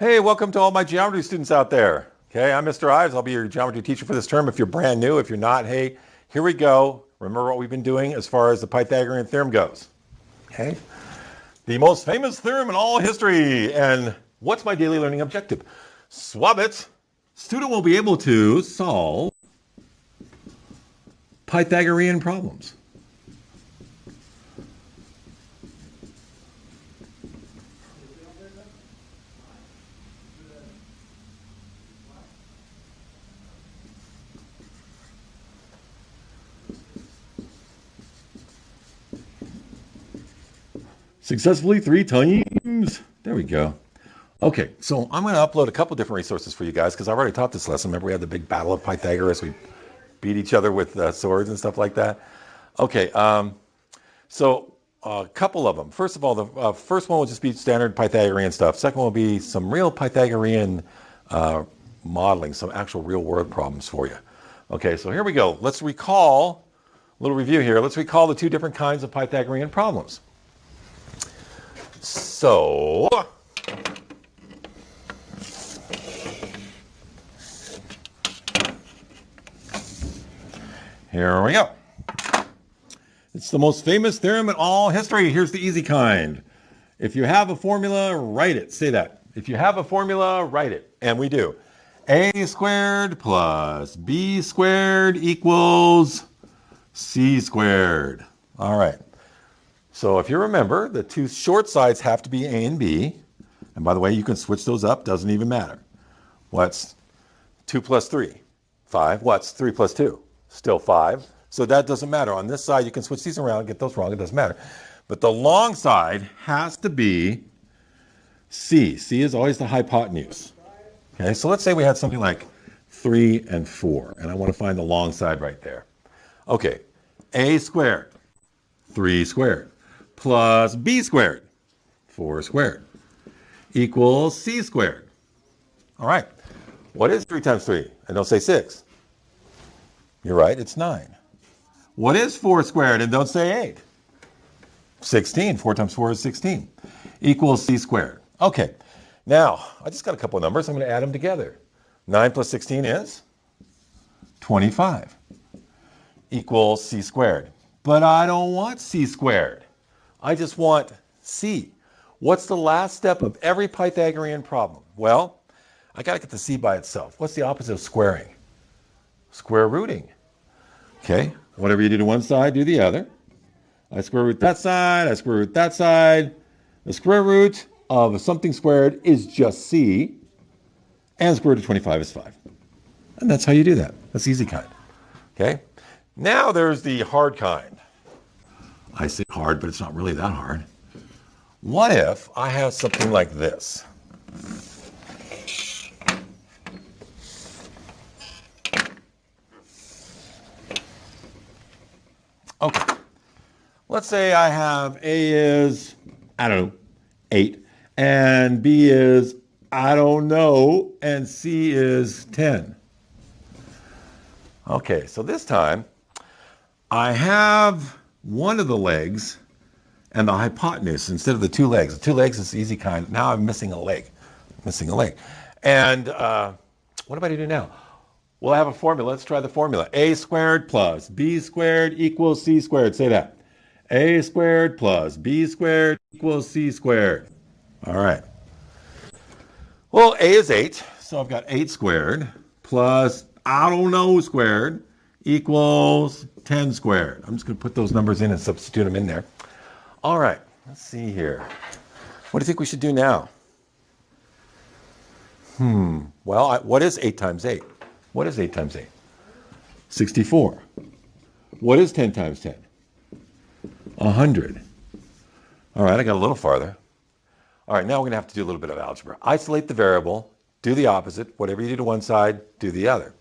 Hey, welcome to all my geometry students out there. Okay, I'm Mr. Ives. I'll be your geometry teacher for this term. If you're brand new, if you're not, hey, here we go. Remember what we've been doing as far as the Pythagorean theorem goes. Okay, the most famous theorem in all history. And what's my daily learning objective? Swab it. Student will be able to solve Pythagorean problems. Successfully 3 times. There we go. Okay, so I'm going to upload a couple different resources for you guys because I've already taught this lesson. Remember we had the big battle of Pythagoras. We beat each other with swords and stuff like that. Okay, so a couple of them. First of all, the first one will just be standard Pythagorean stuff. Second one will be some real Pythagorean modeling, some actual real world problems for you. Okay, so here we go. Let's recall, a little review here. Let's recall the two different kinds of Pythagorean problems. So, here we go. It's the most famous theorem in all history. Here's the easy kind. If you have a formula, write it. Say that. If you have a formula, write it. And we do. A squared plus B squared equals C squared. All right. So if you remember, the two short sides have to be A and B. And by the way, you can switch those up. Doesn't even matter. What's 2 plus 3? 5. What's 3 plus 2? Still 5. So that doesn't matter. On this side, you can switch these around, get those wrong. It doesn't matter. But the long side has to be C. C is always the hypotenuse. Okay, so let's say we had something like 3 and 4. And I want to find the long side right there. Okay, A squared, 3 squared, plus B squared, 4 squared, equals C squared. All right, what is 3 times 3? And don't say 6. You're right, it's 9. What is 4 squared? And don't say 8. 16. 4 times 4 is 16. Equals C squared. Okay, now, I just got a couple of numbers. I'm going to add them together. 9 plus 16 is 25. Equals C squared. But I don't want C squared. I just want C. What's the last step of every Pythagorean problem? Well, I got to get the C by itself. What's the opposite of squaring? Square rooting. Okay, whatever you do to one side, do the other. I square root that side, I square root that side. The square root of something squared is just C, and square root of 25 is 5. And that's how you do that. That's the easy kind. Okay, now there's the hard kind. I say hard, but it's not really that hard. What if I have something like this? Okay, let's say I have A is, I don't know, 8, and B is, I don't know, and C is 10. Okay, so this time I have one of the legs and the hypotenuse instead of the two legs. The two legs is the easy kind. Now I'm missing a leg. And what am I to do now? Well, I have a formula. Let's try the formula. A squared plus B squared equals C squared. Say that. A squared plus B squared equals C squared. All right. Well, A is 8, so I've got 8 squared plus I don't know squared equals 10 squared. I'm just going to put those numbers in and substitute them in there. All right, let's see here. What do you think we should do now? Well, what is 8 times 8? What is 8 times 8? 64. What is 10 times 10? 100. All right, I got a little farther. All right, now we're going to have to do a little bit of algebra. Isolate the variable, do the opposite. Whatever you do to one side, do the other.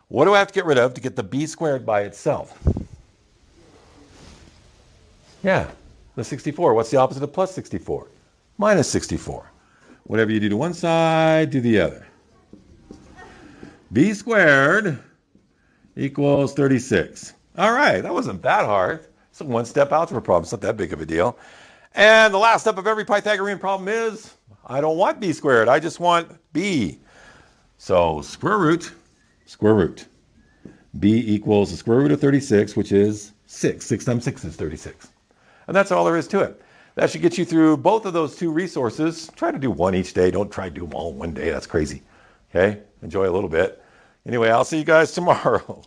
What do I have to get rid of to get the B squared by itself? Yeah, the 64. What's the opposite of plus 64? Minus 64. Whatever you do to one side, do the other. B squared equals 36. All right, that wasn't that hard. It's a one-step algebra problem. It's not that big of a deal. And the last step of every Pythagorean problem is I don't want b squared. I just want b. So square root. B equals the square root of 36, which is 6. 6 times 6 is 36. And that's all there is to it. That should get you through both of those two resources. Try to do one each day. Don't try to do them all in one day. That's crazy. Okay? Enjoy a little bit. Anyway, I'll see you guys tomorrow.